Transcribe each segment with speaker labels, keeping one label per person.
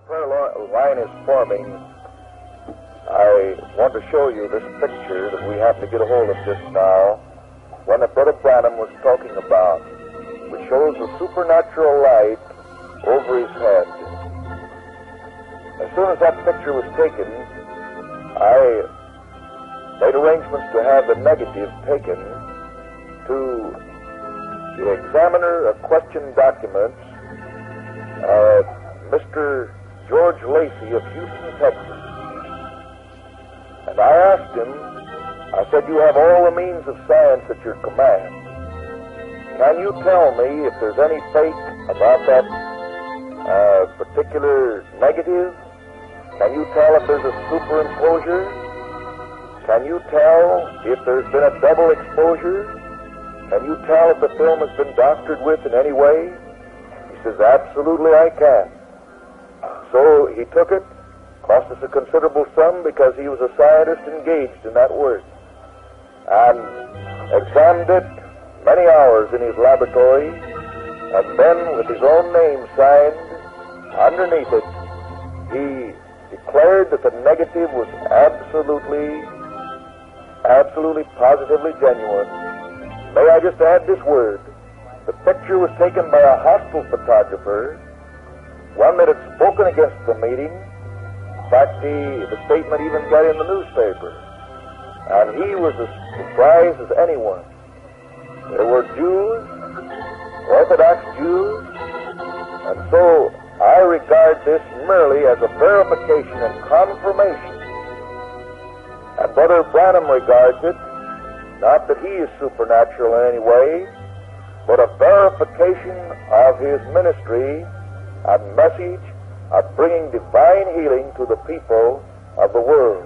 Speaker 1: prayer line is forming, I want to show you this picture that we happen to get a hold of just now, one that Brother Branham was talking about, which shows the supernatural light over his head. As soon as that picture was taken, I made arrangements to have the negative taken to the examiner of question documents, Mr. George Lacey of Houston, Texas. And I asked him, I said, you have all the means of science at your command. Can you tell me if there's any fake about that particular negative? Can you tell if there's a superimposure? Can you tell if there's been a double exposure? Can you tell if the film has been doctored with in any way? He says, absolutely I can. So he took it, cost us a considerable sum because he was a scientist engaged in that work, and examined it many hours in his laboratory, and then with his own name signed underneath it, he declared that the negative was absolutely, positively genuine. May I just add this word? The picture was taken by a hostile photographer, one that had spoken against the meeting. In fact, the statement even got in the newspaper. And he was as surprised as anyone. There were Jews, Orthodox Jews, and so I regard this merely as a verification and confirmation. And Brother Branham regards it, not that he is supernatural in any way, but a verification of his ministry and message of bringing divine healing to the people of the world.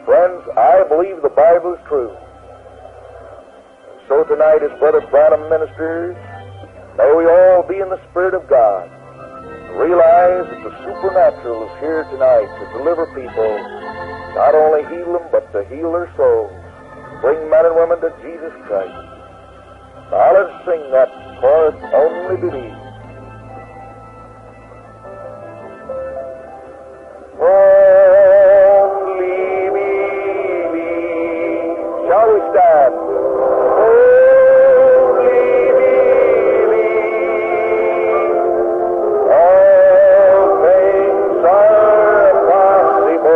Speaker 1: Friends, I believe the Bible is true. And so tonight, as Brother Branham ministers, may we all be in the Spirit of God. Realize that the supernatural is here tonight to deliver people, not only heal them, but to heal their souls, bring men and women to Jesus Christ. Now let's sing that chorus, Only Believe. Only believe. Shall we stand? Only believe. All things are possible.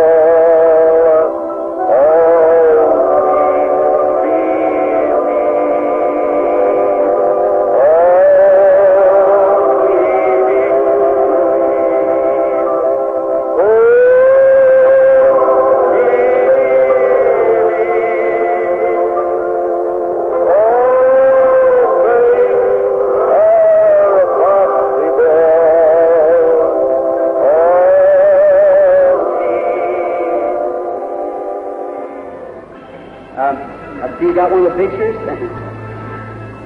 Speaker 2: You got one of the pictures?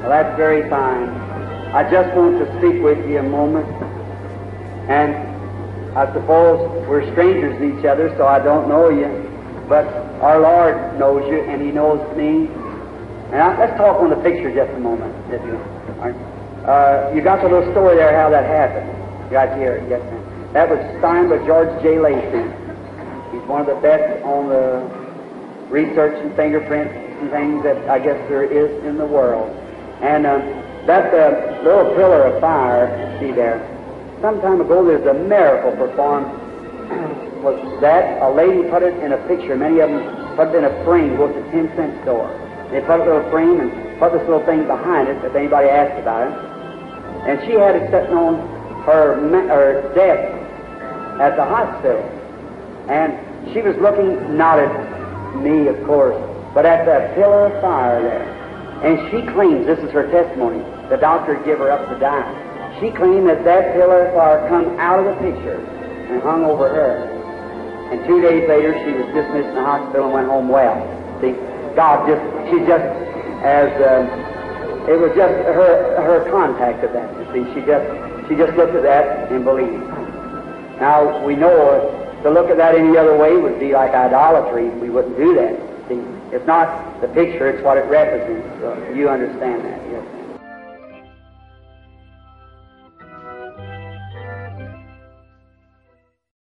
Speaker 2: Well, that's very fine. I just want to speak with you a moment. And I suppose we're strangers to each other, so I don't know you. But our Lord knows you, and He knows me. And let's talk on the picture just a moment, if you are. You got the little story there how that happened. Right here, yes, ma'am. That was signed by George J. Lacey. He's one of the best on the research and fingerprints and things that I guess there is in the world. And that little pillar of fire, see there, some time ago there's a miracle performed. Was that a lady put it in a picture, many of them put it in a frame, goes to 10-cent store. They put a little frame and put this little thing behind it if anybody asked about it. And she had it sitting on her desk at the hospital. And she was looking not at me, of course, but at that pillar of fire there. And she claims, this is her testimony, the doctor gave her up to die. She claimed that that pillar of fire come out of the picture and hung over her. And 2 days later, she was dismissed from the hospital and went home well. See, God it was just her contact of that, you see. She just looked at that and believed. Now, we know to look at that any other way would be like idolatry. We wouldn't do that. See, it's not the picture, it's what it represents. So you understand that.